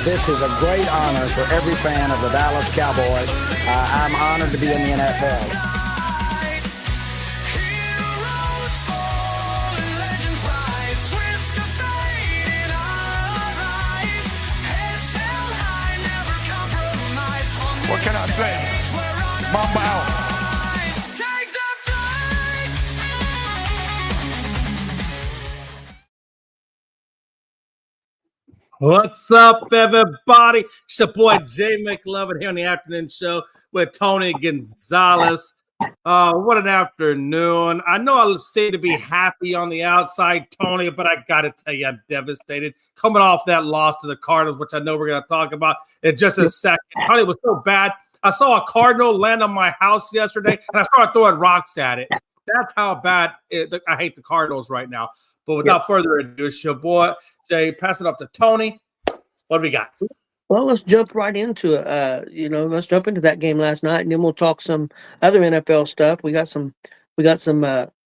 This is a great honor for every fan of the Dallas Cowboys. I'm honored to be in the NFL. What can I say? Mamba out. What's up, everybody? It's your boy Jay McLovin here on the afternoon show with Tony Gonzalez. What an afternoon. I know I seem to be happy on the outside, Tony, but I got to tell you, I'm devastated. Coming off that loss to the Cardinals, which I know we're going to talk about in just a second. Tony, it was so bad. I saw a Cardinal land on my house yesterday, and I started throwing rocks at it. That's how bad I hate the Cardinals right now. But without further ado, it's your boy Jay. Pass it off to Tony. What do we got? Well, let's jump right into it. Let's jump into that game last night, and then we'll talk some other NFL stuff. We got some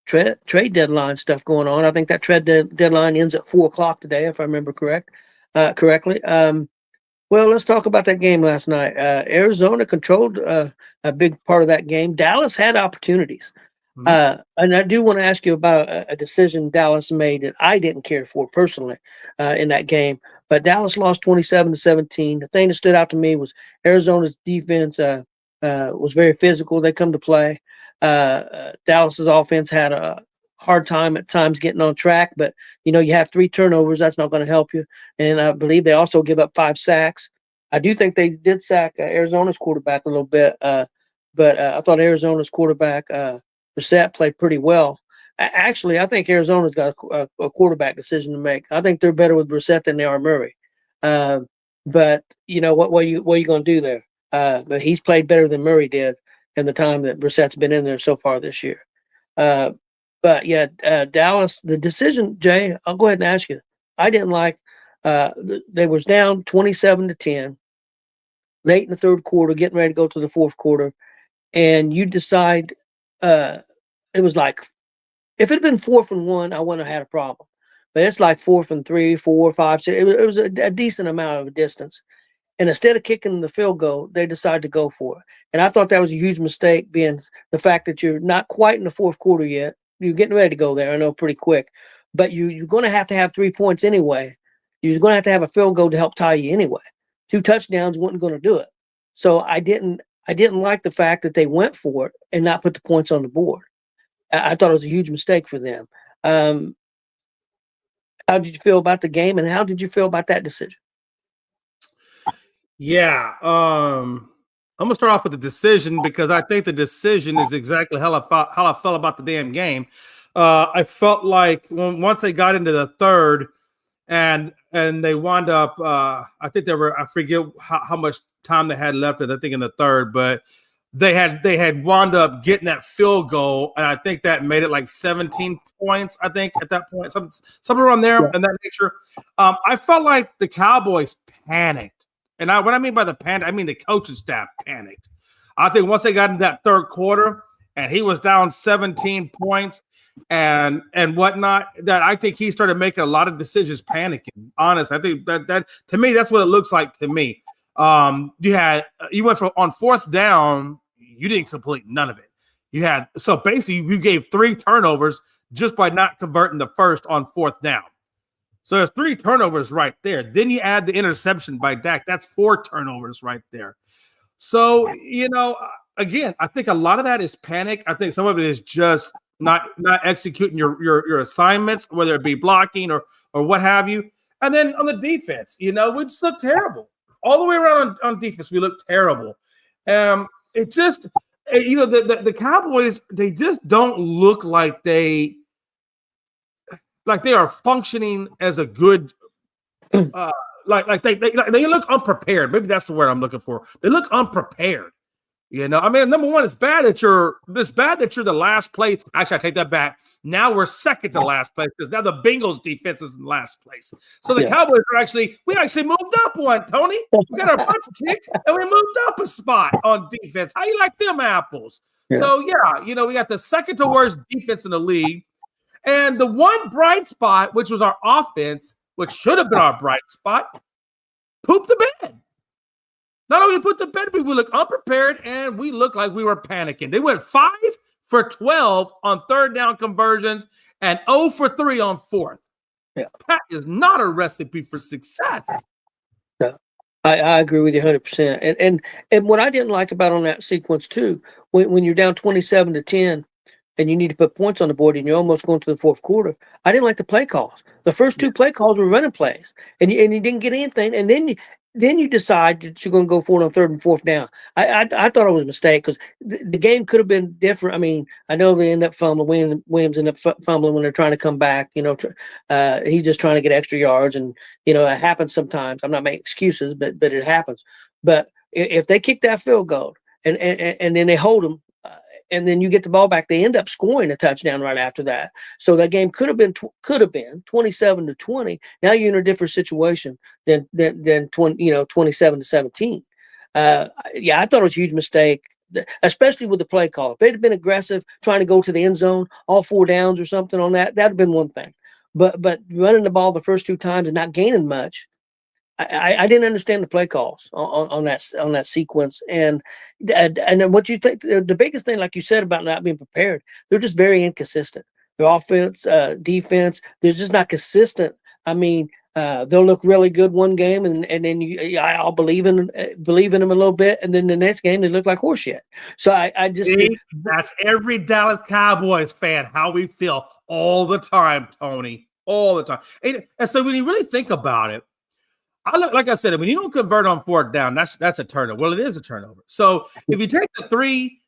trade deadline stuff going on. I think that trade deadline ends at 4:00 today, if I remember correctly. Well, let's talk about that game last night. Arizona controlled a big part of that game. Dallas had opportunities. And I do want to ask you about a decision Dallas made that I didn't care for personally in that game. But Dallas lost 27-17. The thing that stood out to me was Arizona's defense was very physical. They come to play. Dallas's offense had a hard time at times getting on track. But, you have 3 turnovers. That's not going to help you. And I believe they also give up 5 sacks. I do think they did sack Arizona's quarterback a little bit. But I thought Arizona's quarterback Brissett played pretty well. Actually, I think Arizona's got a quarterback decision to make. I think they're better with Brissett than they are Murray. But what are you going to do there? But he's played better than Murray did in the time that Brissett's been in there so far this year. Dallas, the decision, Jay, I'll go ahead and ask you. I didn't like. They was down 27-10, late in the third quarter, getting ready to go to the fourth quarter, and you decide. It was like, if it had been 4th and 1, I wouldn't have had a problem. But it's like 4th and 3, 4, 5, 6. It was a decent amount of a distance. And instead of kicking the field goal, they decided to go for it. And I thought that was a huge mistake, being the fact that you're not quite in the fourth quarter yet. You're getting ready to go there, I know, pretty quick. But you're going to have 3 points anyway. You're going to have a field goal to help tie you anyway. 2 touchdowns wasn't going to do it. So I didn't like the fact that they went for it and not put the points on the board. I thought it was a huge mistake for them. How did you feel about the game, and how did you feel about that decision? Yeah, I'm gonna start off with the decision because I think the decision is exactly how I felt about the damn game. I felt like once they got into the third, and they wound up. I think I forget how much time they had left. I think in the third, but they had wound up getting that field goal, and I think that made it like 17 points. I think at that point, something around there in that nature. I felt like the Cowboys panicked, and what I mean by the panic, I mean the coaching staff panicked. I think once they got into that third quarter, and he was down 17 points and whatnot, that I think he started making a lot of decisions panicking. Honest, I think that to me, that's what it looks like to me. You went on 4th down, you didn't complete none of it. So basically you gave 3 turnovers just by not converting the first on 4th down. So there's 3 turnovers right there. Then you add the interception by Dak. That's 4 turnovers right there. So, again, I think a lot of that is panic. I think some of it is just not executing your assignments, whether it be blocking or what have you. And then on the defense, we just look terrible. All the way around on defense, we look terrible. It just, the Cowboys, they just don't look like they are functioning as a good, they look unprepared. Maybe that's the word I'm looking for. They look unprepared. Number one, it's bad that you're the last place. Actually, I take that back. Now we're second to last place because now the Bengals defense is in last place. So the Cowboys we actually moved up one, Tony. We got our butts kicked and we moved up a spot on defense. How you like them apples? Yeah. So we got the second to worst defense in the league. And the one bright spot, which was our offense, which should have been our bright spot, pooped the bed. Not only put the bed, but we look unprepared and we look like we were panicking. They went 5 for 12 on third down conversions and 0 for 3 on fourth. Yeah. That is not a recipe for success. No, I agree with you 100%. And what I didn't like about on that sequence too, when you're down 27-10 and you need to put points on the board and you're almost going to the fourth quarter, I didn't like the play calls. The first two play calls were running plays, and you didn't get anything, and then you decide that you're going to go for it on third and fourth down. I thought it was a mistake because the game could have been different. I mean, I know they end up fumbling. Williams end up fumbling when they're trying to come back. He's just trying to get extra yards, and it happens sometimes. I'm not making excuses, but it happens. But if they kick that field goal and then they hold them, and then you get the ball back, they end up scoring a touchdown right after that. So that game could have been 27-20. Now you're in a different situation than 27-17. I thought it was a huge mistake, especially with the play call. If they'd have been aggressive, trying to go to the end zone, all 4 downs or something on that'd have been one thing. But running the ball the first 2 times and not gaining much, I didn't understand the play calls on that sequence, and what you think the biggest thing, like you said about not being prepared, they're just very inconsistent. Their offense, defense, they're just not consistent. I mean, they'll look really good one game, and then I'll believe in them a little bit, and then the next game they look like horseshit. So I just that's every Dallas Cowboys fan how we feel all the time, Tony, all the time. And so when you really think about it. Like I said, when you don't convert on fourth down, that's a turnover. Well, it is a turnover. So if you take the 3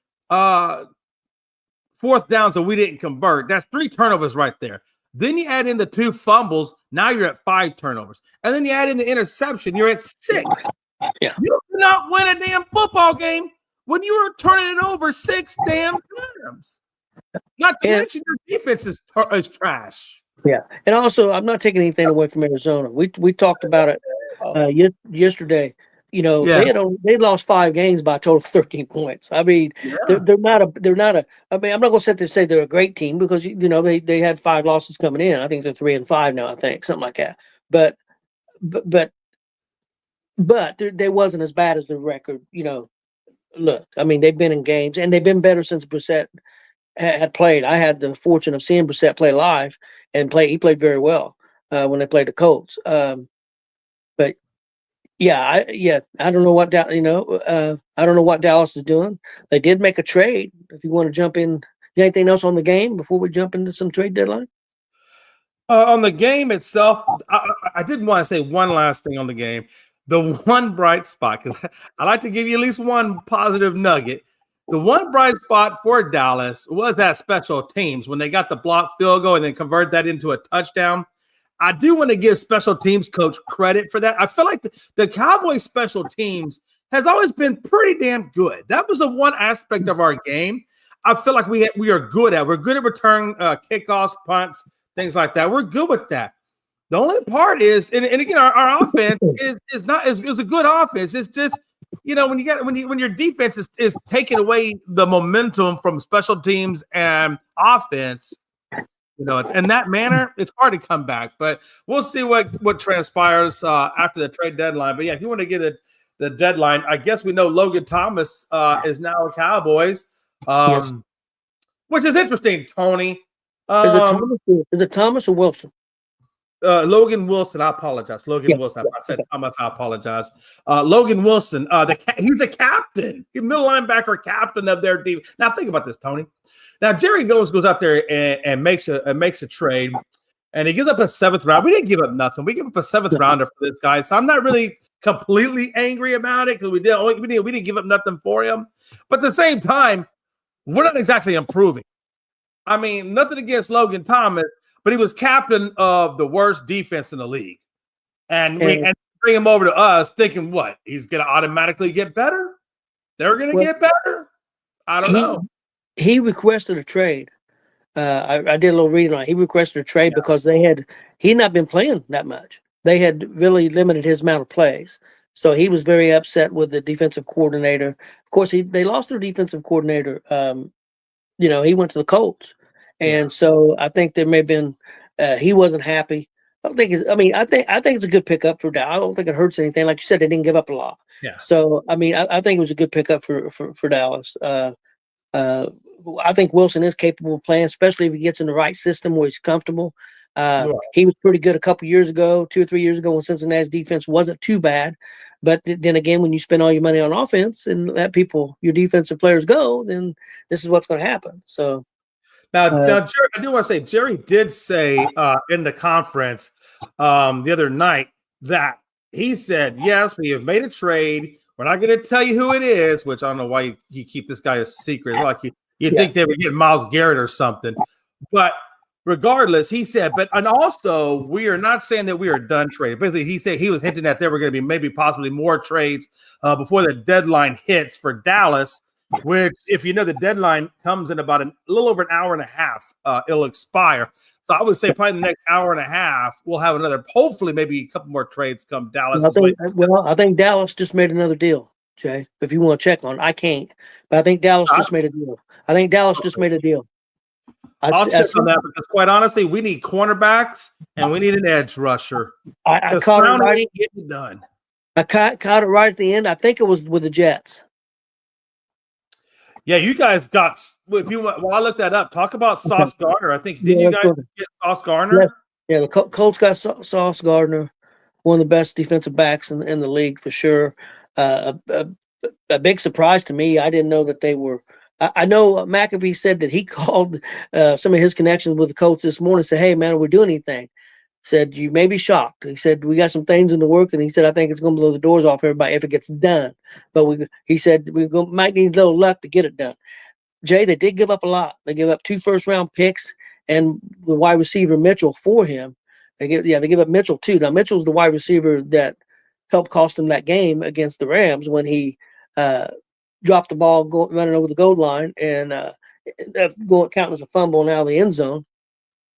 fourth downs that we didn't convert, that's 3 turnovers right there. Then you add in the 2 fumbles, now you're at 5 turnovers. And then you add in the interception, you're at 6. Yeah. You cannot win a damn football game when you are turning it over 6 damn times. Not to mention your defense is trash. Yeah, and also I'm not taking anything away from Arizona. We talked about it yesterday. They lost 5 games by a total of 13 points. I mean, they're not a. I mean, I'm not going to sit there and say they're a great team because they had 5 losses coming in. I think they're 3-5 now. I think something like that. But they wasn't as bad as the record. Look, I mean, they've been in games and they've been better since Brissett had played. I had the fortune of seeing Brissett play live and play. He played very well when they played the Colts. But I don't know what I don't know what Dallas is doing. They did make a trade. If you want to jump in, anything else on the game before we jump into some trade deadline? On the game itself, I did want to say one last thing on the game. The one bright spot, because I like to give you at least one positive nugget. The one bright spot for Dallas was that special teams when they got the blocked field goal and then convert that into a touchdown. I do want to give special teams coach credit for that. I feel like the Cowboys special teams has always been pretty damn good. That was the one aspect of our game I feel like we are good at. We're good at return kickoffs, punts, things like that. We're good with that. The only part is, and again, our offense is a good offense. It's just, when your defense is taking away the momentum from special teams and offense, in that manner, it's hard to come back. But we'll see what transpires after the trade deadline. But yeah, if you want to get the deadline, I guess we know Logan Thomas is now a Cowboys, Yes. which is interesting, Tony. Is it Thomas or Wilson? Logan Wilson, I apologize. Wilson. I said Thomas, I apologize. Logan Wilson, he's a captain. He's middle linebacker captain of their team. Now think about this, Tony. Now Jerry goes out there and makes a trade, and he gives up a 7th round. We didn't give up nothing. We gave up a 7th rounder for this guy, so I'm not really completely angry about it because we didn't give up nothing for him. But at the same time, we're not exactly improving. I mean, nothing against Logan Thomas, but he was captain of the worst defense in the league. And bring him over to us thinking what? He's going to automatically get better? They're going to get better? I don't know. He requested a trade. I did a little reading on it. He requested a trade because he'd not been playing that much. They had really limited his amount of plays. So he was very upset with the defensive coordinator. Of course, they lost their defensive coordinator. He went to the Colts. And so I think there may have been he wasn't happy I think it's a good pickup for Dallas. I don't think it hurts anything. Like you said, they didn't give up a lot. Yeah. So I think it was a good pickup for Dallas. Uh, I think Wilson is capable of playing, especially if he gets in the right system where he's comfortable. Right. He was pretty good a couple years ago, 2 or 3 years ago, when Cincinnati's defense wasn't too bad. But then again, when you spend all your money on offense and let your defensive players go, then this is what's going to happen. So Now, Jerry, I do want to say Jerry did say in the conference the other night that he said, yes, we have made a trade. We're not going to tell you who it is, which I don't know why you keep this guy a secret. Like you think they would get Myles Garrett or something. But regardless, he said, and also we are not saying that we are done trading. Basically, he said he was hinting that there were going to be maybe possibly more trades before the deadline hits for Dallas. Which, if you know, the deadline comes in about a little over an hour and a half. It'll expire. So I would say probably the next hour and a half, we'll have hopefully maybe a couple more trades come Dallas. I think Dallas just made another deal, Jay. If you want to check on it, I can't. But I think Dallas just made a deal. I'll check on that because, quite honestly, we need cornerbacks and we need an edge rusher. I caught it right. Ain't getting done. I caught it right at the end. I think it was with the Jets. Yeah, you guys got. If you while I look that up, talk about Sauce Gardner. I think didn't you guys get Sauce Gardner? Yeah, the Colts got Sauce Gardner, one of the best defensive backs in the league for sure. A big surprise to me. I didn't know that they were. I know McAfee said that he called some of his connections with the Colts this morning and said, "Hey, man, are we doing anything?" Said, "You may be shocked." He said, "We got some things in the work," and he said, "I think it's going to blow the doors off everybody if it gets done." But he said, might need a little luck to get it done. Jay, they did give up a lot. They give up 2 first-round picks and the wide receiver Mitchell for him. They give up Mitchell too. Now Mitchell's the wide receiver that helped cost him that game against the Rams when he dropped the ball running over the goal line and counting as a fumble now in the end zone.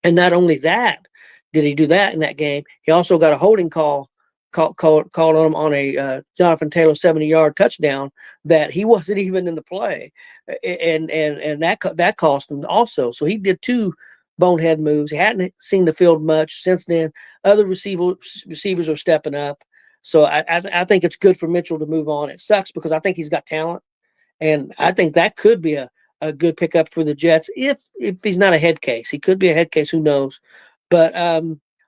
And not only that, did he do that in that game? He also got a holding call called on him on a Jonathan Taylor 70-yard touchdown that he wasn't even in the play, and that cost him also. So he did 2 bonehead moves. He hadn't seen the field much since then. Other receivers are stepping up. So I think it's good for Mitchell to move on. It sucks because I think he's got talent, and I think that could be a good pickup for the Jets if he's not a head case. He could be a head case. Who knows? But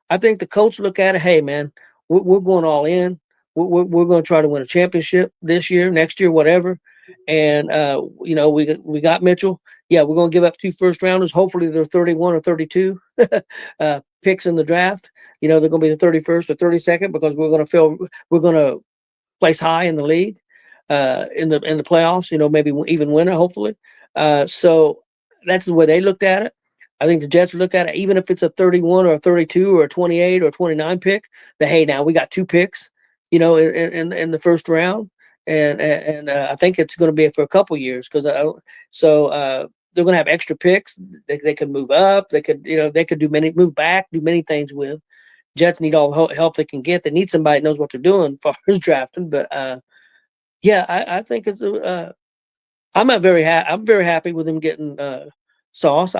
I think the Colts look at it. Hey, man, we're going all in. We're going to try to win a championship this year, next year, whatever. And we got Mitchell. Yeah, we're going to give up 2 first-rounders. Hopefully, they're 31 or 32 picks in the draft. They're going to be the 31st or 32nd because we're going to place high in the league, in the playoffs. Maybe even win it. Hopefully. So that's the way they looked at it. I think the Jets look at it, even if it's a 31 or a 32 or a 28 or a 29 pick, that, hey, now we got 2 picks, in the first round. And I think it's going to be for a couple years because they're going to have extra picks. They could move up. They could move back, do many things with. Jets need all the help they can get. They need somebody that knows what they're doing for drafting. But I think it's I'm very happy with him getting Sauce.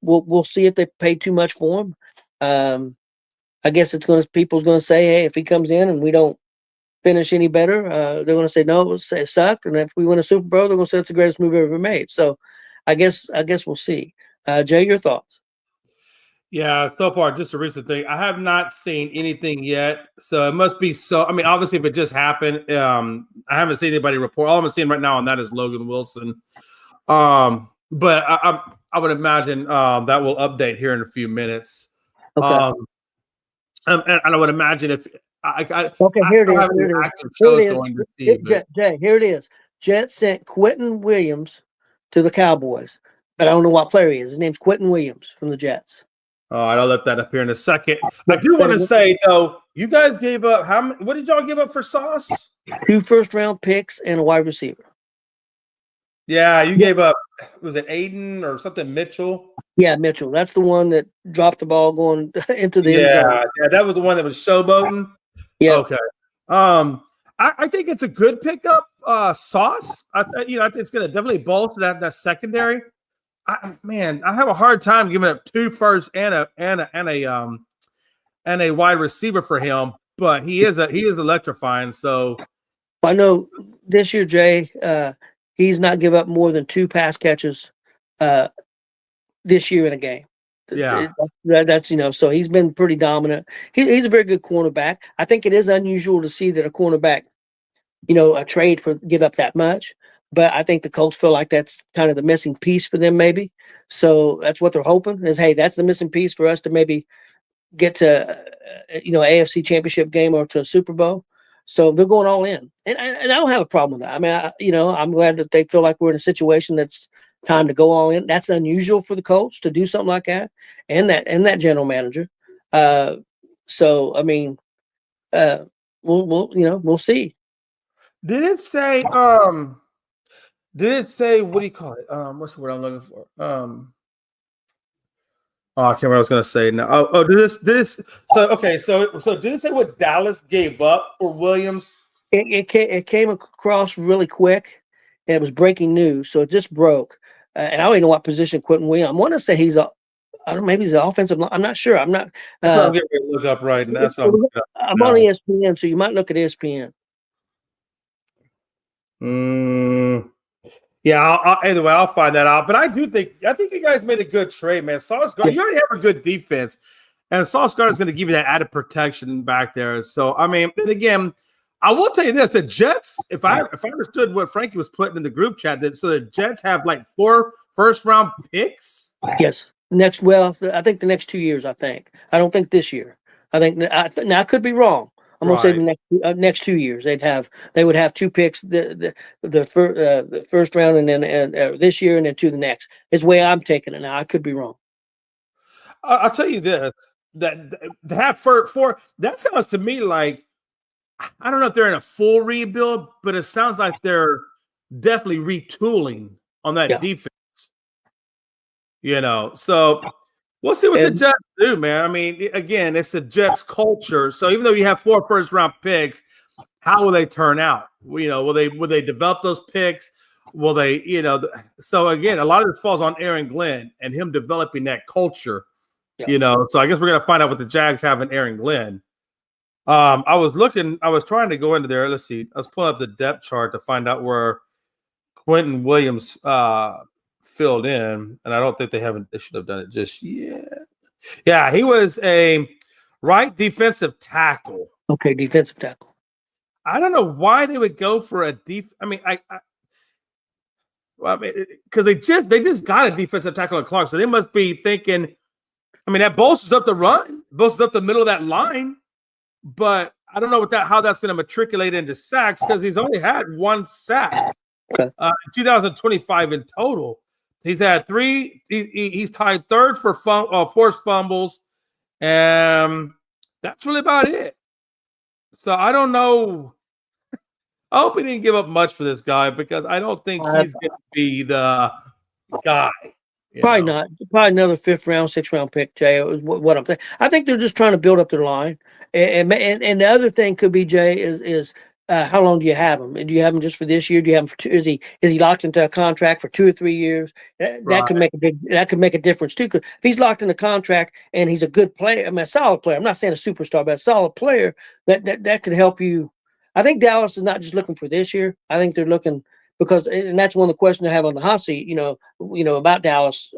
We'll see if they pay too much for him. I guess people's going to say, hey, if he comes in and we don't finish any better, they're going to say no, it sucked. And if we win a Super Bowl, they're going to say it's the greatest move ever made. So I guess we'll see. Jay, your thoughts? Yeah, so far, just a recent thing. I have not seen anything yet, so it must be so. I mean, obviously, if it just happened, I haven't seen anybody report. All I'm seeing right now on that is Logan Wilson. But I would imagine that will update here in a few minutes. Okay. And I would imagine if here it is. Jay, here it is. Jets sent Quentin Williams to the Cowboys, but I don't know what player he is. His name's Quentin Williams from the Jets. Oh, I'll let that up here in a second. I do want to say though, you guys gave up what did y'all give up for Sauce? 2 first-round picks and a wide receiver. Yeah, you gave up. Was it Aiden or something? Mitchell. Yeah, Mitchell. That's the one that dropped the ball going into the end zone. Yeah, that was the one that was showboating. Yeah. Okay. I think it's a good pickup. Sauce. I think it's going to definitely bolster that secondary. I have a hard time giving up 2 firsts and a and a wide receiver for him, but he is electrifying. So I know this year, Jay, he's not give up more than 2 pass catches this year in a game. yeah, That's so he's been pretty dominant. He's a very good cornerback. I think it is unusual to see that a cornerback, a trade for give up that much. But I think the Colts feel like that's kind of the missing piece for them, maybe. So that's what they're hoping is, hey, that's the missing piece for us to maybe get to AFC Championship game or to a Super Bowl. So they're going all in, and I don't have a problem with that. I mean, I'm glad that they feel like we're in a situation that's time to go all in. That's unusual for the Colts to do something like that, and that general manager. So I mean, we'll see. did it say what do you call it? What's the word I'm looking for? Oh, I can't remember what I was going to say now. Did this? So okay, so did it say what Dallas gave up for Williams? It came across really quick. And it was breaking news, so it just broke. And I don't even know what position Quentin Williams. I want to say he's I don't know, maybe he's an offensive line. I'm not sure. I'm not. I'm getting ready to look up right now. That's what I'm looking up I'm on ESPN, so you might look at ESPN. Yeah, either way, I'll find that out. But I think you guys made a good trade, man. Sauce Gardner, you already have a good defense, and Sauce Gardner is going to give you that added protection back there. So I mean, and again, I will tell you this: the Jets, if I understood what Frankie was putting in the group chat, so the Jets have like 4 first-round picks. Yes, I think the next 2 years. I don't think this year. I think now I could be wrong. I'm gonna say the next 2 years they would have 2 picks the first round and then this year and then 2 the next. It's the way I'm taking it now. I could be wrong. I'll tell you this: that to have 4 that sounds to me like, I don't know if they're in a full rebuild, but it sounds like they're definitely retooling on that defense. So we'll see what the Jets do, man. I mean, again, it's the Jets culture. So even though you have 4 first-round picks, how will they turn out? Will they develop those picks? Will they, So again, a lot of this falls on Aaron Glenn and him developing that culture. So I guess we're gonna find out what the Jags have in Aaron Glenn. I was trying to go into there. Let's see. I was pulling up the depth chart to find out where Quentin Williams filled in, and I don't think they should have done it just yet. Yeah, he was a right defensive tackle. Okay, defensive tackle. I don't know why they would go for a because they just got a defensive tackle in Clark, so they must be thinking. I mean, that bolsters up the run, bolsters up the middle of that line, but I don't know how that's going to matriculate into sacks because he's only had 1 sack in 2025 in total. He's had 3. He's tied 3rd for forced fumbles, and that's really about it. So I don't know. I hope he didn't give up much for this guy because I don't think he's going to be the guy. Probably not. Probably another 5th round, 6th round pick, Jay. Is what I'm thinking. I think they're just trying to build up their line, and the other thing could be, Jay, is how long do you have him? Do you have him just for this year? Do you have him for 2? Is he locked into a contract for 2 or 3 years? That could make a difference too. Because if he's locked in a contract and he's a good player, I mean, a solid player. I'm not saying a superstar, but a solid player that could help you. I think Dallas is not just looking for this year. I think they're looking. Because, and that's one of the questions I have on the hot seat, about Dallas,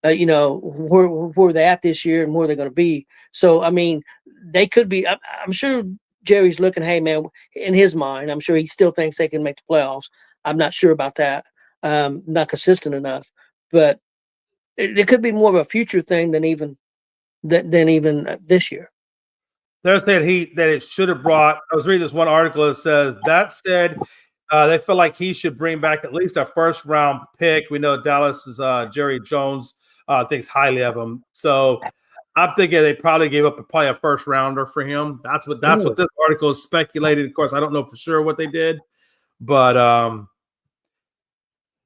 where are they at this year and where they're going to be. So, I mean, they could be, I'm sure Jerry's looking, hey, man, in his mind, I'm sure he still thinks they can make the playoffs. I'm not sure about that. Not consistent enough, but it could be more of a future thing than even this year. They're saying that it should have brought, I was reading this one article that says, that said, they feel like he should bring back at least a 1st-round pick. We know Dallas's Jerry Jones thinks highly of him. So I'm thinking they probably gave up a 1st-rounder for him. That's what this article is speculated. Of course, I don't know for sure what they did. But,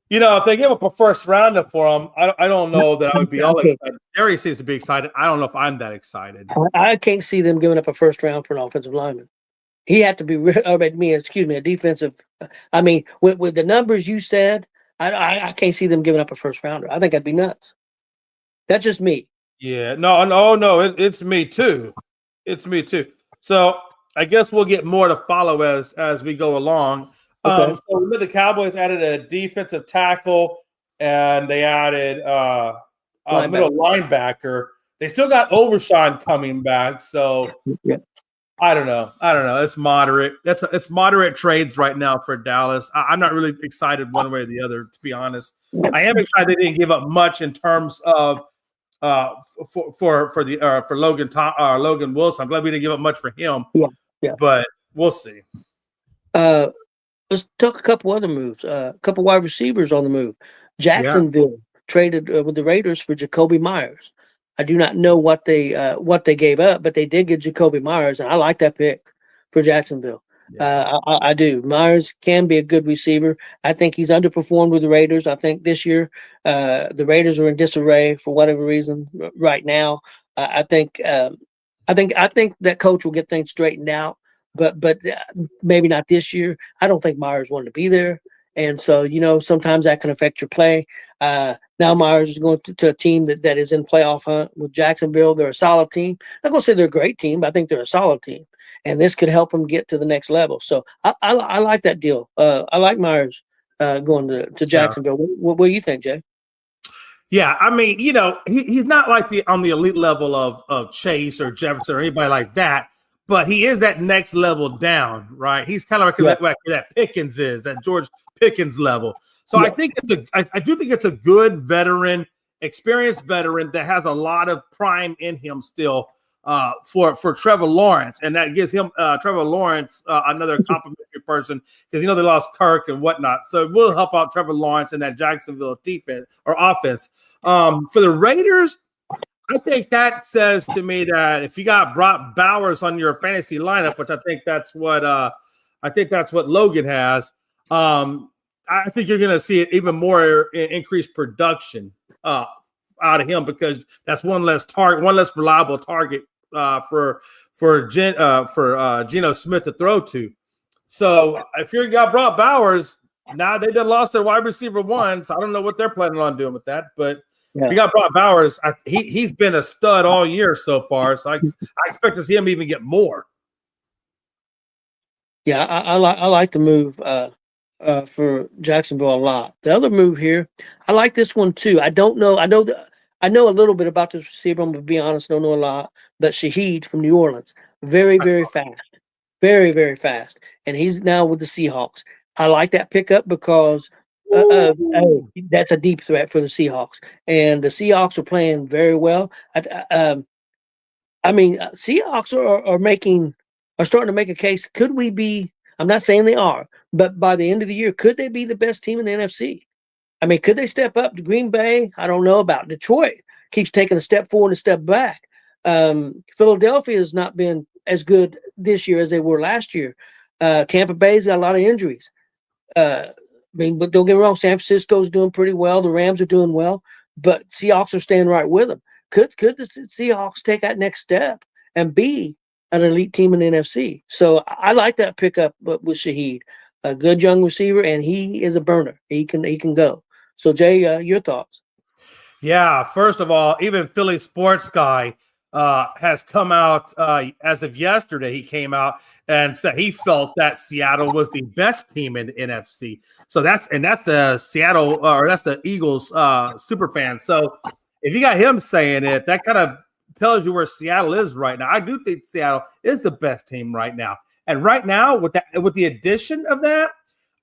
if they give up a 1st-rounder for him, I don't know that I would be all excited. Jerry seems to be excited. I don't know if I'm that excited. I can't see them giving up a 1st round for an offensive lineman. He had to be, a defensive. I mean, with the numbers you said, I can't see them giving up a 1st rounder. I think that'd be nuts. That's just me. Yeah, no, it's me too. It's me too. So I guess we'll get more to follow as we go along. Okay. So the Cowboys added a defensive tackle and they added a middle linebacker. They still got Overshawn coming back. So Yeah. I don't know. It's moderate. It's moderate trades right now for Dallas. I'm not really excited one way or the other, to be honest. I am excited they didn't give up much in terms of for Logan Wilson. I'm glad we didn't give up much for him. Yeah. But we'll see. Let's talk a couple other moves. A couple wide receivers on the move. Jacksonville traded with the Raiders for Jacoby Myers. I do not know what they gave up, but they did get Jacoby Myers, and I like that pick for Jacksonville. I do. Myers can be a good receiver. I think he's underperformed with the Raiders. I think this year the Raiders are in disarray for whatever reason right now. I think that coach will get things straightened out, but maybe not this year. I don't think Myers wanted to be there. And so, sometimes that can affect your play. Now Myers is going to a team that is in playoff hunt with Jacksonville. They're a solid team. I'm not going to say they're a great team, but I think they're a solid team. And this could help them get to the next level. So I like that deal. I like Myers going to Jacksonville. What do you think, Jay? Yeah, I mean, he's not like on the elite level of Chase or Jefferson or anybody like that, but he is that next level down, right? He's kind of like that Pickens is, that George Pickens level. So I think I do think it's a good veteran, experienced veteran that has a lot of prime in him still for Trevor Lawrence, and that gives him Trevor Lawrence another complimentary person because they lost Kirk and whatnot. So it will help out Trevor Lawrence and that Jacksonville defense or offense. For the Raiders, I think that says to me that if you got Brock Bowers on your fantasy lineup, which I think that's what Logan has, I think you're going to see it even more increased production out of him because that's one less reliable target for Geno Smith to throw to. So if you got Brock Bowers, now they done lost their wide receiver one, so I don't know what they're planning on doing with that, but. Yeah. You got Brock Bowers. He's been a stud all year so far, so I expect to see him even get more. Yeah, I like the move for Jacksonville a lot. The other move here, I like this one too. I don't know. I know a little bit about this receiver. I'm gonna be honest, don't know a lot. But Shaheed from New Orleans, very fast, very fast, and he's now with the Seahawks. I like that pickup because. That's a deep threat for the Seahawks, and the Seahawks are playing very well. Seahawks are starting to make a case. Could we be? I'm not saying they are, but by the end of the year, could they be the best team in the NFC? I mean, could they step up to Green Bay? I don't know about Detroit. Keeps taking a step forward and a step back. Philadelphia has not been as good this year as they were last year. Tampa Bay's got a lot of injuries. But don't get me wrong, San Francisco's doing pretty well. The Rams are doing well, but Seahawks are staying right with them. Could the Seahawks take that next step and be an elite team in the NFC? So I like that pickup with Shaheed, a good young receiver, and he is a burner. He can go. So Jay, your thoughts? Yeah, first of all, even Philly sports guy has come out as of yesterday. He came out and said he felt that Seattle was the best team in the NFC. So that's the Seattle or that's the Eagles super fan. So if you got him saying it, that kind of tells you where Seattle is right now. I do think Seattle is the best team right now. And right now, with the addition of that,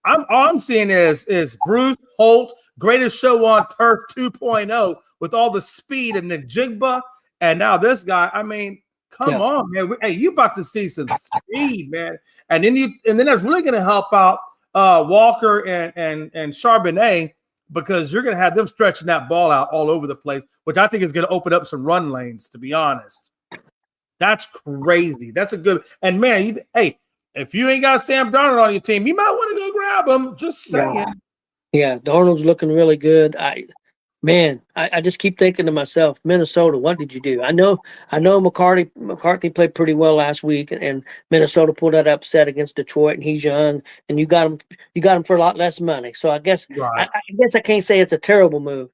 all I'm seeing is Bruce Holt, greatest show on turf 2.0 with all the speed and the jigba. And now this guy, I mean, come on, man. Hey, you about to see some speed, man. And then that's really going to help out Walker and Charbonnet because you're going to have them stretching that ball out all over the place, which I think is going to open up some run lanes, to be honest. That's crazy. That's a good – and, man, if you ain't got Sam Darnold on your team, you might want to go grab him. Just saying. Yeah, Darnold's looking really good. I just keep thinking to myself, Minnesota, what did you do? I know McCarthy played pretty well last week, and Minnesota pulled that upset against Detroit, and he's young, and you got him for a lot less money. So I guess I guess I can't say it's a terrible move,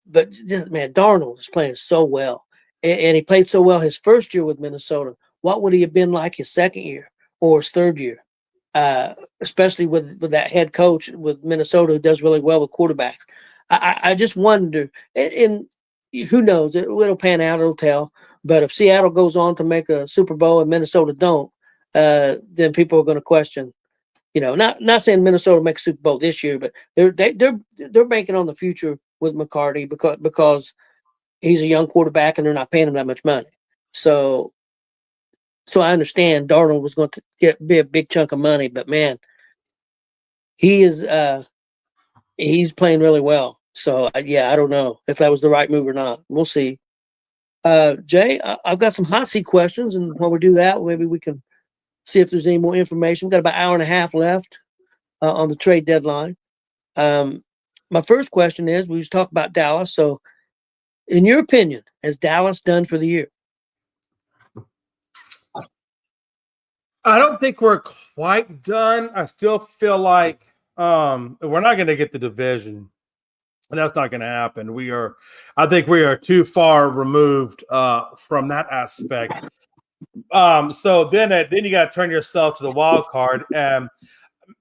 but just, man, Darnold is playing so well, and he played so well his first year with Minnesota. what would he have been like his second year or his third year? Especially with that head coach with Minnesota who does really well with quarterbacks. I just wonder, and who knows, it'll pan out, it'll tell. But if Seattle goes on to make a Super Bowl and Minnesota don't, then people are going to question. Not saying Minnesota makes Super Bowl this year, but they're banking on the future with McCarthy because he's a young quarterback and they're not paying him that much money. So I understand Darnold was going to be a big chunk of money, but man, he's playing really well. So yeah, I don't know if that was the right move or not. We'll see. Jay, I've got some hot seat questions, and when we do that, maybe we can see if there's any more information. We've got about an hour and a half left on the trade deadline. My first question is, we just talked about Dallas. So, in your opinion, has Dallas done for the year? I don't think we're quite done. I still feel like we're not going to get the division. And that's not going to happen. I think we are too far removed from that aspect. So then you got to turn yourself to the wild card. And,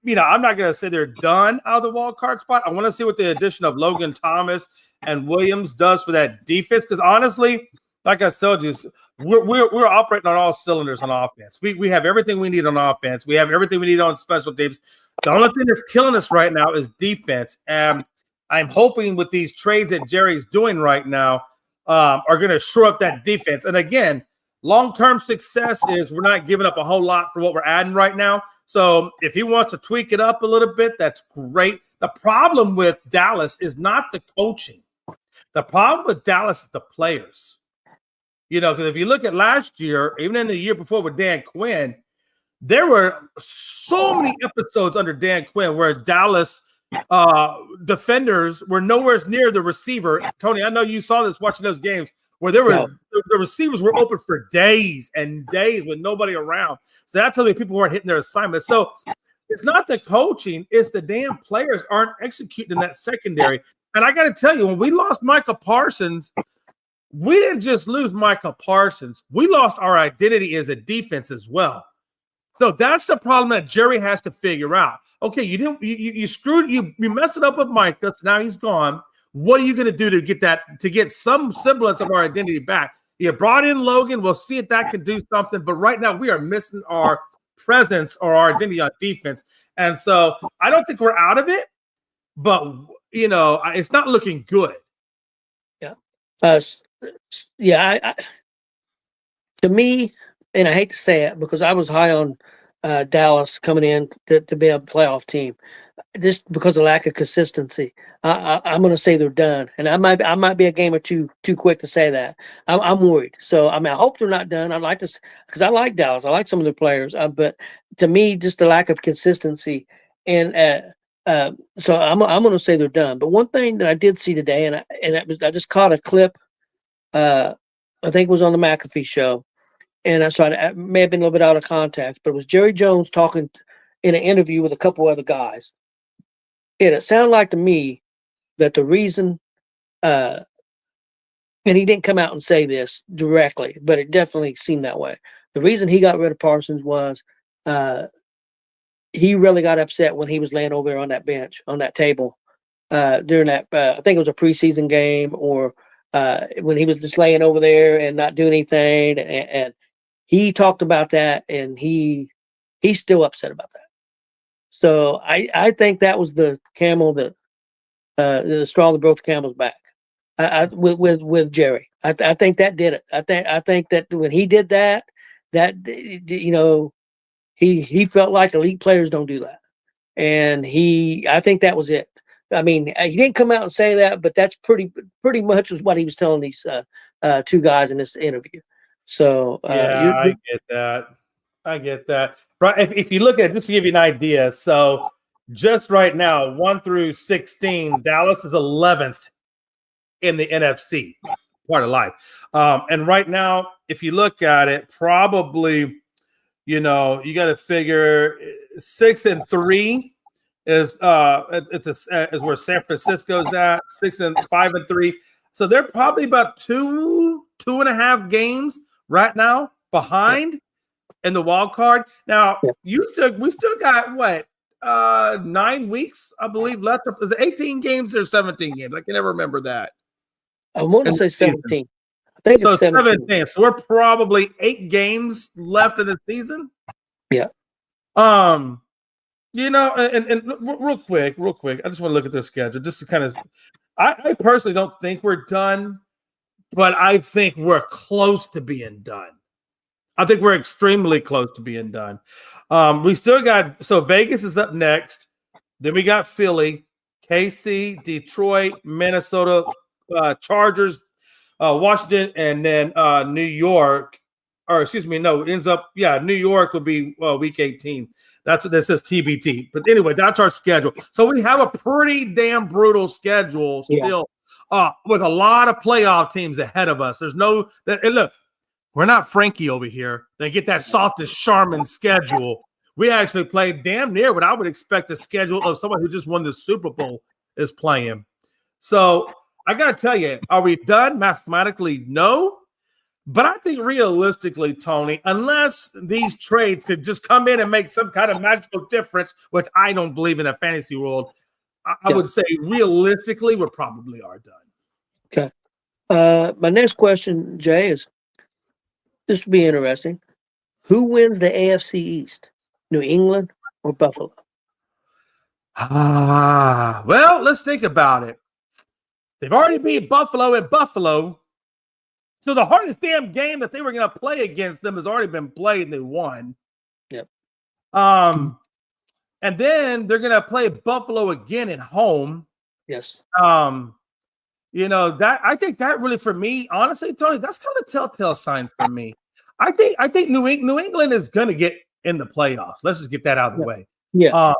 I'm not going to say they're done out of the wild card spot. I want to see what the addition of Logan Thomas and Williams does for that defense. Because honestly, like I told you, we're operating on all cylinders on offense. We have everything we need on offense. We have everything we need on special teams. The only thing that's killing us right now is defense. And I'm hoping with these trades that Jerry's doing right now are going to shore up that defense. And again, long-term success is we're not giving up a whole lot for what we're adding right now. So if he wants to tweak it up a little bit, that's great. The problem with Dallas is not the coaching. The problem with Dallas is the players. Because if you look at last year, even in the year before with Dan Quinn, there were so many episodes under Dan Quinn where Dallas defenders were nowhere near the receiver. Tony, I know you saw this watching those games where the receivers were open for days and days with nobody around. So that tells me people weren't hitting their assignments. So it's not the coaching, it's the damn players aren't executing in that secondary. And I got to tell you, when we lost Micah Parsons, we didn't just lose Micah Parsons. We lost our identity as a defense as well. So that's the problem that Jerry has to figure out. Okay, you screwed, you messed it up with Micah, so now he's gone. What are you going to do to get some semblance of our identity back? You brought in Logan. We'll see if that can do something. But right now we are missing our presence or our identity on defense. And so I don't think we're out of it, but it's not looking good. Yeah. To me, and I hate to say it because I was high on Dallas coming in to be a playoff team, just because of lack of consistency. I'm going to say they're done, and I might be a game or two too quick to say that. I'm worried. So I hope they're not done. I'd like to, because I like Dallas. I like some of their players, but to me, just the lack of consistency, and so I'm going to say they're done. But one thing that I did see today, I just caught a clip. I think it was on the McAfee show. And so I may have been a little bit out of context, but it was Jerry Jones talking in an interview with a couple other guys. And it sounded like to me that the reason, and he didn't come out and say this directly, but it definitely seemed that way. The reason he got rid of Parsons was he really got upset when he was laying over there on that bench, on that table, during that, I think it was a preseason game, or when he was just laying over there and not doing anything. And he talked about that, and he's still upset about that. So I think that was the camel that the straw that broke the camel's back. With Jerry, I think that did it. I think that when he did that he felt like elite players don't do that, and I think that was it. I mean, he didn't come out and say that, but that's pretty much was what he was telling these two guys in this interview. So I get that. Right. If you look at it, just to give you an idea, so just right now, 1 through 16, Dallas is 11th in the NFC, part of life. And right now, if you look at it, probably, you got to figure 6-3 is where San Francisco's at, 5-3. So they're probably about 2.5 games right now behind. in the wild card. Now, Yeah. we still got what 9 weeks, I believe, left. Is it 18 games or 17 games? I can never remember that. I want to In say the season. 17. I think So it's 17. 17. So we're probably 8 games left in the season. Yeah. You know, and real quick, I just want to look at their schedule just to kind of. I personally don't think we're done, but I think we're close to being done. I think we're extremely close to being done. We still got Vegas is up next. Then we got Philly, KC, Detroit, Minnesota, Chargers, Washington, and then New York. Or excuse me, no, New York will be week 18. That's what this says TBT. But anyway, that's our schedule. So we have a pretty damn brutal schedule still, with a lot of playoff teams ahead of us. There's no and look, we're not Frankie over here. They get that softest Charmin schedule. We actually play damn near what I would expect a schedule of someone who just won the Super Bowl is playing. So I got to tell you, are we done mathematically? No. But I think realistically, Tony, unless these trades could just come in and make some kind of magical difference, which I don't believe in a fantasy world, I would say realistically, we probably are done. Okay. My next question, Jay, is this would be interesting. Who wins the AFC East? New England or Buffalo? Well, let's think about it. They've already beat Buffalo in Buffalo. So the hardest damn game that they were going to play against them has already been played and they won. Yep. And then they're going to play Buffalo again at home. Yes. You know, that I think that really, for me, honestly, Tony, that's kind of a telltale sign for me. I think New England is going to get in the playoffs. Let's just get that out of the way. Yeah.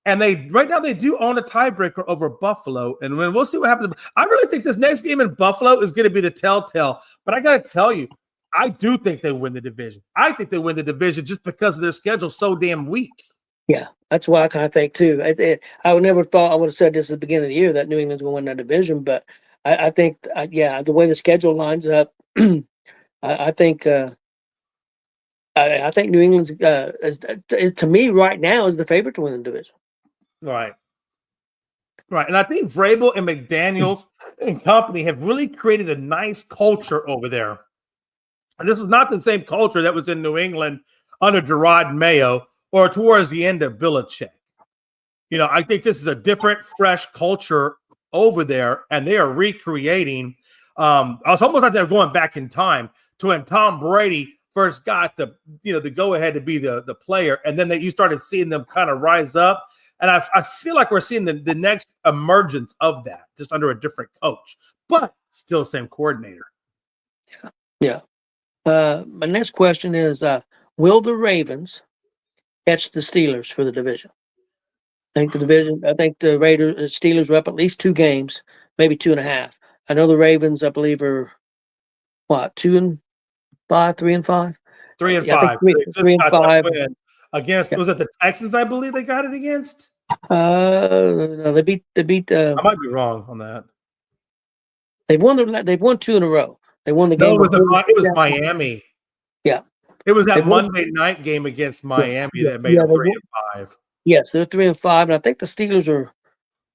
And right now they do own a tiebreaker over Buffalo, and we'll see what happens. I really think this next game in Buffalo is going to be the telltale. But I got to tell you, I do think they win the division. I think they win the division just because of their schedule so damn weak. Yeah, that's what I kind of think too. I would never thought I would have said this at the beginning of the year that New England's going to win that division, but I think, the way the schedule lines up, I think New England's to me right now is the favorite to win the division. Right. And I think Vrabel and McDaniels and company have really created a nice culture over there. And this is not the same culture that was in New England under Gerard Mayo or towards the end of Belichick. You know, I think this is a different, fresh culture over there, and they are recreating. It's almost like they're going back in time to when Tom Brady first got the go ahead to be the player, and then you started seeing them kind of rise up. And I feel like we're seeing the next emergence of that, just under a different coach, but still same coordinator. Yeah. My next question is, will the Ravens catch the Steelers for the division? I think the Steelers are up at least 2 games, maybe 2.5. I know the Ravens, I believe, are 2-5, 3-5? 3-5. 3-5. Against, was it the Texans? I believe they got it against. No, they beat. I might be wrong on that. They've won 2 in a row. They won the game. No, it was Miami. Yeah, it was that Monday night game against Miami that made them 3-5. Yes, they're 3-5, and I think the Steelers are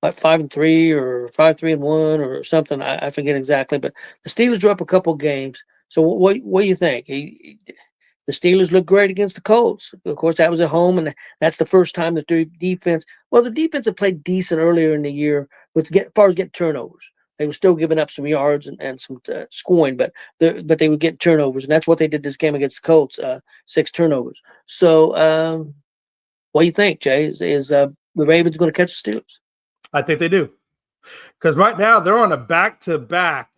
like 5-3 or 5-3-1 or something. I forget exactly, but the Steelers are up a couple games. So what do you think? The Steelers look great against the Colts. Of course, that was at home, and that's the first time that their defense. Well, the defense had played decent earlier in the year, as far as getting turnovers. They were still giving up some yards and some scoring, but they would get turnovers, and that's what they did this game against the Colts. 6 turnovers. So, what do you think, Jay? Is the Ravens going to catch the Steelers? I think they do, because right now they're on a back-to-back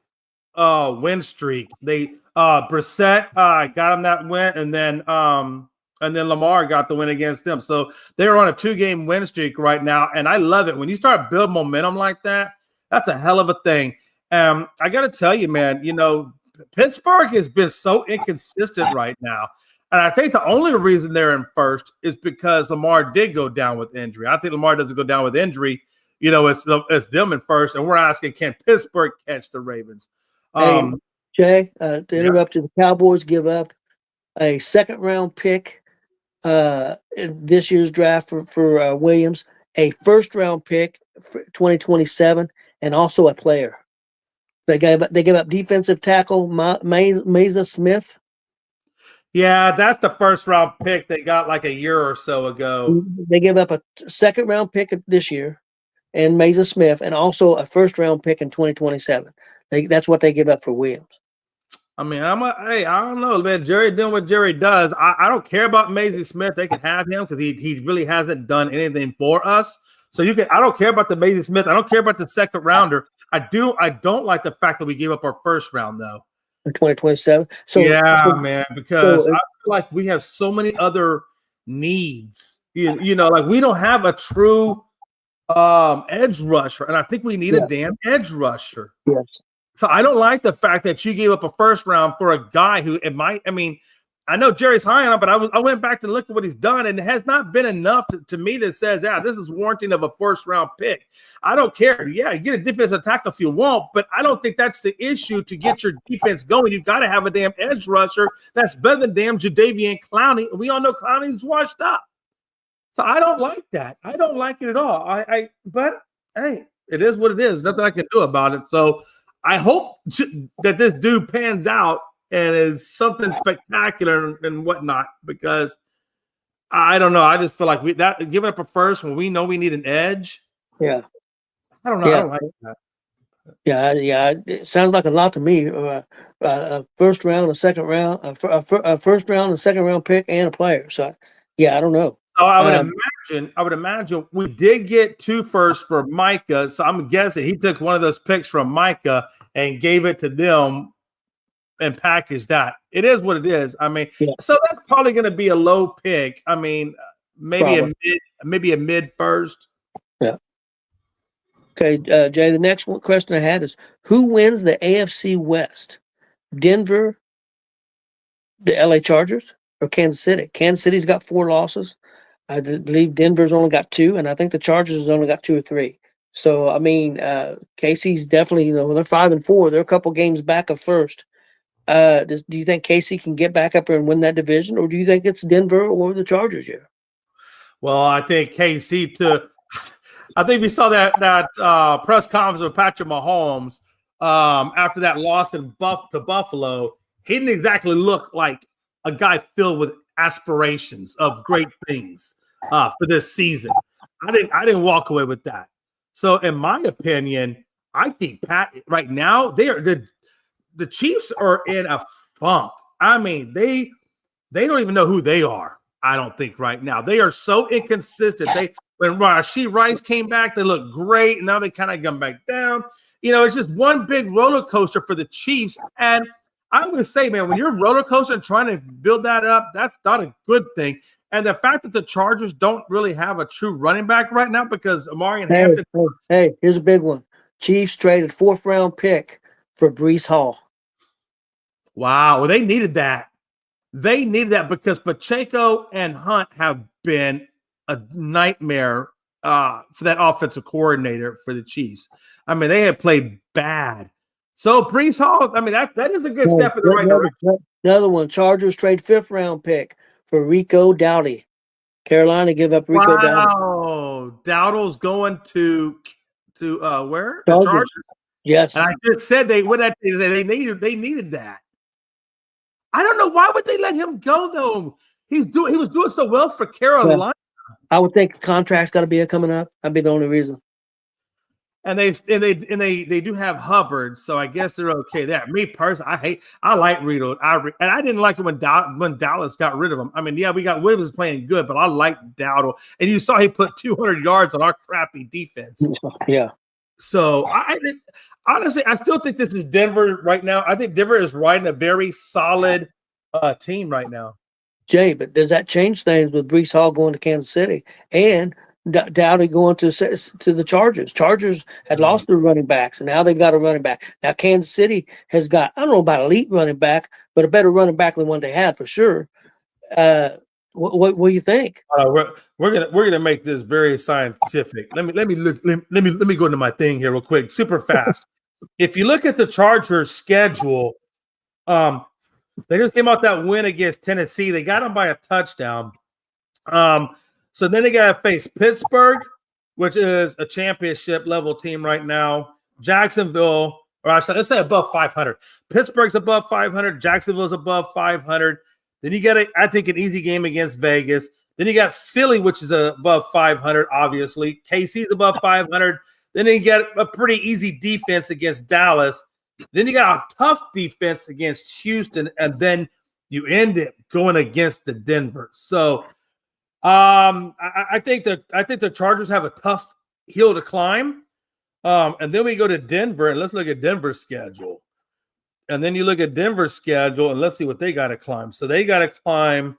win streak. They Brissett got him that win, and then Lamar got the win against them. So they're on a 2-game win streak right now, and I love it when you start building momentum like that. That's a hell of a thing. I got to tell you, man. You know, Pittsburgh has been so inconsistent right now, and I think the only reason they're in first is because Lamar did go down with injury. I think Lamar doesn't go down with injury. You know, it's them in first, and we're asking, can Pittsburgh catch the Ravens? Jay, to interrupt you, the Cowboys give up a second round pick in this year's draft for Williams, a first round pick for 2027, and also a player. They gave up defensive tackle Meza Smith. Yeah, that's the first round pick they got like a year or so ago. They gave up a second round pick this year and Meza Smith, and also a first round pick in 2027. That's what they give up for Williams. I mean, hey, I don't know, man. Jerry doing what Jerry does. I don't care about Maisie Smith. They can have him because he really hasn't done anything for us. So I don't care about the Maisie Smith. I don't care about the second rounder. I don't like the fact that we gave up our first round though. In 2027. Man, because I feel like we have so many other needs. You know, like we don't have a true edge rusher, and I think we need a damn edge rusher. Yes. So I don't like the fact that you gave up a first round for a guy who I know Jerry's high on him, but I went back to look at what he's done, and it has not been enough to me that says, this is warranting of a first round pick. I don't care. Yeah, get a defensive tackle if you want, but I don't think that's the issue to get your defense going. You've got to have a damn edge rusher that's better than damn Jadeveon Clowney. And we all know Clowney's washed up. So I don't like that. I don't like it at all. But hey, it is what it is. Nothing I can do about it. So I hope that this dude pans out and is something spectacular and whatnot, because I don't know. I just feel like giving up a first when we know we need an edge. Yeah. I don't know. Yeah. I don't like that. Yeah. It sounds like a lot to me. A first round, a second round, a first round, a second round pick, and a player. So, I don't know. So I would imagine we did get 2 firsts for Micah. So I'm guessing he took one of those picks from Micah and gave it to them and packaged that. It is what it is. I mean, so that's probably going to be a low pick. I mean, maybe a mid first. Yeah. Okay, Jay. The next question I had is: who wins the AFC West? Denver, the LA Chargers, or Kansas City? Kansas City's got 4 losses. I believe Denver's only got 2, and I think the Chargers has only got 2 or 3. So I mean, KC's definitely, they're 5-4. They're a couple games back of first. Do you think KC can get back up and win that division, or do you think it's Denver or the Chargers here? Well, I think KC too. I think we saw that press conference with Patrick Mahomes after that loss to Buffalo. He didn't exactly look like a guy filled with aspirations of great things for this season. I didn't walk away with that. So, in my opinion, I think Pat right now the Chiefs are in a funk. I mean, they don't even know who they are. I don't think right now. They are so inconsistent. When Rashee Rice came back, they looked great. And now they kind of come back down. It's just one big roller coaster for the Chiefs. And I'm going to say, man, when you're roller coaster and trying to build that up, that's not a good thing. And the fact that the Chargers don't really have a true running back right now because Amari and Hampton. Hey, here's a big one. Chiefs traded 4th round pick for Breece Hall. Wow. Well, they needed that. They needed that because Pacheco and Hunt have been a nightmare for that offensive coordinator for the Chiefs. I mean, they have played bad. So Breece Hall, I mean, that is a good step in the right direction. Another one, Chargers trade 5th round pick for Rico Dowdle. Carolina give up Rico Dowdle. Wow, Dowdle's going to where? Chargers. The Chargers. Yes. And I just said they needed that. I don't know why would they let him go though. He was doing so well for Carolina. Yeah. I would think the contract's got to be coming up. That'd be the only reason. And they do have Hubbard, so I guess they're okay there. Me personally, I like Riddle. And I didn't like it when Dallas got rid of him. I mean, yeah, we got Williams playing good, but I like Dowdle. And you saw he put 200 yards on our crappy defense. Yeah. So honestly, I still think this is Denver right now. I think Denver is riding a very solid team right now. Jay, but does that change things with Breece Hall going to Kansas City and Dowdy going to the Chargers? Chargers had lost their running backs, and now they've got a running back. Now Kansas City has got, I don't know about elite running back, but a better running back than one they had for sure. What do you think? We're gonna make this very scientific. Let me go into my thing here real quick, super fast. If you look at the Chargers schedule, They just came out that win against Tennessee. They got them by a touchdown. So then they got to face Pittsburgh, which is a championship level team right now. Jacksonville, or let's say above 500. Pittsburgh's above 500. Jacksonville's above 500. Then you got, I think, an easy game against Vegas. Then you got Philly, which is above 500, obviously. KC's above 500. Then you get a pretty easy defense against Dallas. Then you got a tough defense against Houston, and then you end it going against the Denver. So I think the Chargers have a tough hill to climb. And then we go to Denver, and let's look at Denver's schedule. And then you look at Denver's schedule, and let's see what they got to climb. So they got to climb.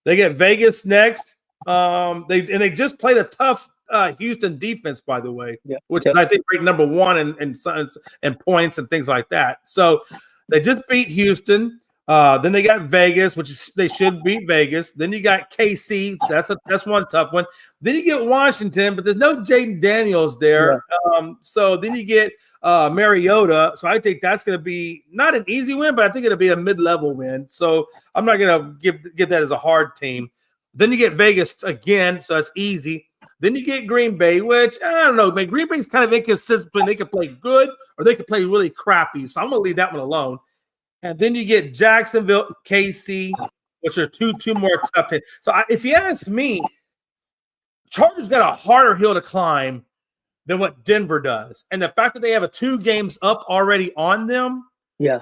They get Vegas next. They just played a tough Houston defense, by the way, which is, I think, ranked number one in points and things like that. So they just beat Houston. Then they got Vegas, which is they should beat Vegas. Then you got KC. So that's one tough one. Then you get Washington, but there's no Jaden Daniels there. Yeah. So then you get Mariota. So I think that's going to be not an easy win, but I think it'll be a mid-level win. So I'm not going to give that as a hard team. Then you get Vegas again, so that's easy. Then you get Green Bay, which I don't know, man. Green Bay's kind of inconsistent. They can play good or they can play really crappy. So I'm going to leave that one alone. And then you get Jacksonville, KC, which are two more tough teams. So if you ask me, Chargers got a harder hill to climb than what Denver does. And the fact that they have 2 games up already on them. Yeah.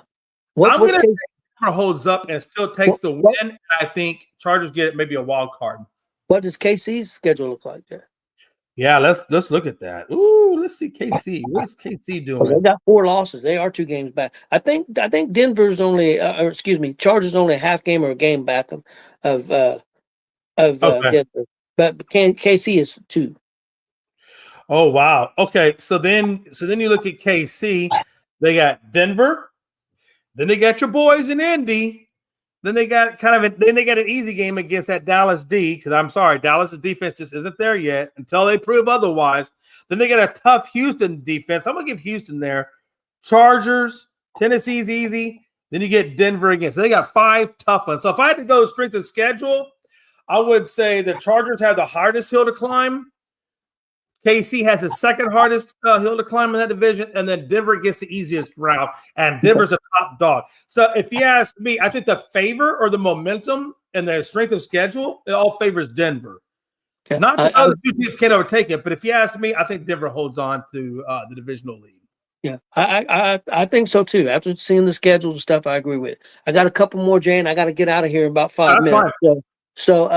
I'm going to say Denver holds up and still takes the win. And I think Chargers get maybe a wild card. What does KC's schedule look like there? Yeah, let's look at that. Ooh, let's see KC. What's KC doing? Well, they got 4 losses. They are 2 games back. I think Denver's only, Chargers only a half game or a game back of Denver. But KC is 2. Oh wow. Okay, so then you look at KC. They got Denver. Then they got your boys in Indy. Then they got an easy game against that Dallas D, because I'm sorry, Dallas' defense just isn't there yet until they prove otherwise. Then they got a tough Houston defense. I'm going to give Houston there. Chargers, Tennessee's easy. Then you get Denver again. So they got 5 tough ones. So if I had to go strength of schedule, I would say the Chargers have the hardest hill to climb. KC has the second hardest hill to climb in that division, and then Denver gets the easiest route, and Denver's a top dog. So if you ask me, I think the favor or the momentum and the strength of schedule, it all favors Denver. Okay. Not that other 2 teams can't overtake it, but if you ask me, I think Denver holds on to the divisional lead. Yeah, I think so too. After seeing the schedules and stuff, I agree with it. I got a couple more, Jay, and I got to get out of here in about 5 minutes. So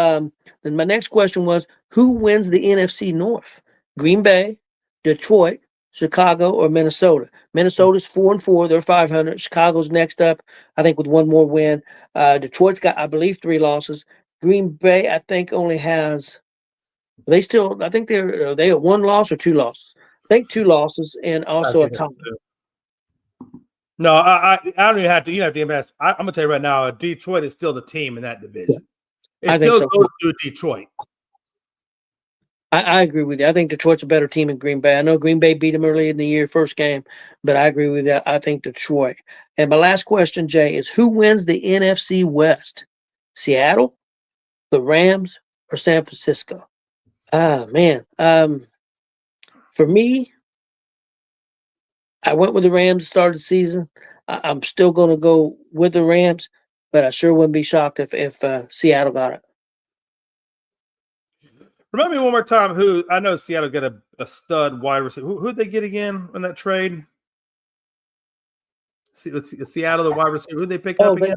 then my next question was, who wins the NFC North? Green Bay, Detroit, Chicago, or Minnesota? Minnesota's 4-4. They're 500. Chicago's next up, I think, with 1 more win. Detroit's got, I believe, 3 losses. Green Bay, I think, only has. I think they have 1 loss or 2 losses. I think 2 losses and also a tie. No, I don't even have to. You have to invest. I'm gonna tell you right now, Detroit is still the team in that division. It still goes to Detroit. I agree with you. I think Detroit's a better team than Green Bay. I know Green Bay beat them early in the year, first game, but I agree with that. I think Detroit. And my last question, Jay, is who wins the NFC West? Seattle, the Rams, or San Francisco? Man. For me, I went with the Rams to start the season. I'm still going to go with the Rams, but I sure wouldn't be shocked if Seattle got it. Remind me one more time who I know Seattle got a stud wide receiver. Who'd they get again in that trade? Let's see, Seattle, the wide receiver. Who'd they pick up again?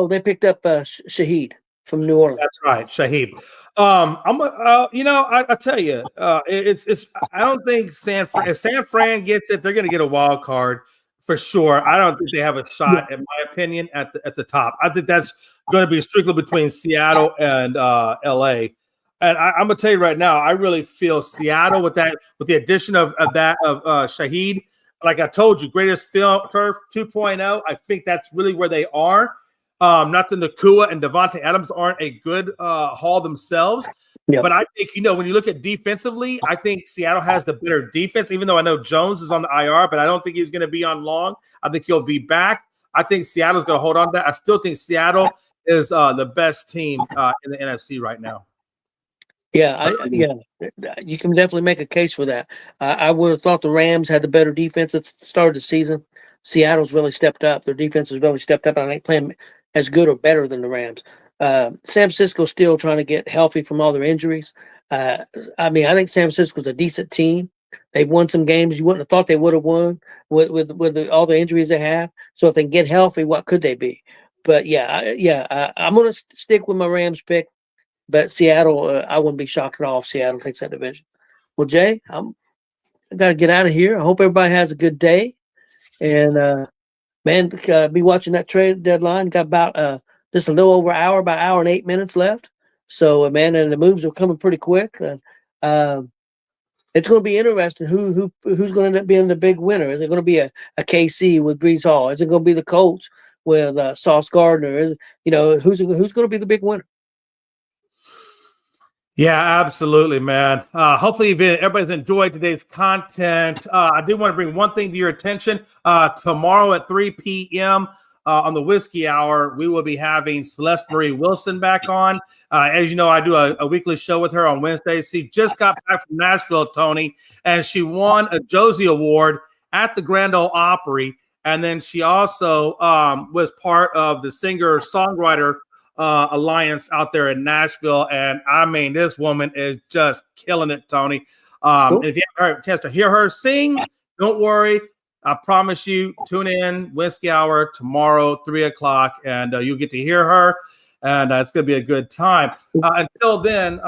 They picked up Shaheed from New Orleans. That's right, Shaheed. I tell you, it's. I don't think if San Fran gets it, they're going to get a wild card for sure. I don't think they have a shot, in my opinion, at the top. I think that's going to be strictly between Seattle and LA. And I'm gonna tell you right now, I really feel Seattle with the addition of Shaheed. Like I told you, greatest turf 2.0. I think that's really where they are. Not that Nakua and Devontae Adams aren't a good haul themselves, but I think when you look at defensively, I think Seattle has the better defense. Even though I know Jones is on the IR, but I don't think he's going to be on long. I think he'll be back. I think Seattle's going to hold on to that. I still think Seattle is the best team in the NFC right now. Yeah, you can definitely make a case for that. I would have thought the Rams had the better defense at the start of the season. Seattle's really stepped up. Their defense has really stepped up. I think playing as good or better than the Rams. San Francisco's still trying to get healthy from all their injuries. I think San Francisco's a decent team. They've won some games you wouldn't have thought they would have won with all the injuries they have. So if they can get healthy, what could they be? But I'm going to stick with my Rams pick. But Seattle, I wouldn't be shocked at all if Seattle takes that division. Well, Jay, I got to get out of here. I hope everybody has a good day. And, be watching that trade deadline. Got about just a little over an hour, about an hour and 8 minutes left. So, and the moves are coming pretty quick. It's going to be interesting who's going to end up being the big winner. Is it going to be a KC with Brees Hall? Is it going to be the Colts with Sauce Gardner? Who's going to be the big winner? Yeah, absolutely, man. Hopefully everybody's enjoyed today's content. I do want to bring one thing to your attention. Tomorrow at 3 p.m. On the Whiskey Hour, we will be having Celeste Marie Wilson back on. As you know, I do a weekly show with her on Wednesdays. She just got back from Nashville, Tony, and she won a Josie Award at the Grand Ole Opry. And then she also was part of the singer-songwriter alliance out there in Nashville, and I mean, this woman is just killing it, Tony. Cool. If you haven't had a chance to hear her sing, don't worry. I promise you, tune in Whiskey Hour tomorrow, 3 o'clock, and you'll get to hear her, and it's going to be a good time. Until then,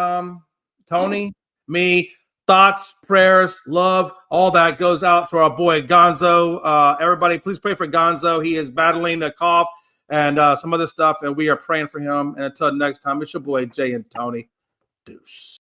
Tony, me, thoughts, prayers, love, all that goes out to our boy Gonzo. Everybody, please pray for Gonzo. He is battling a cough and some other stuff, and we are praying for him. And until next time, it's your boy Jay and Tony. Deuce.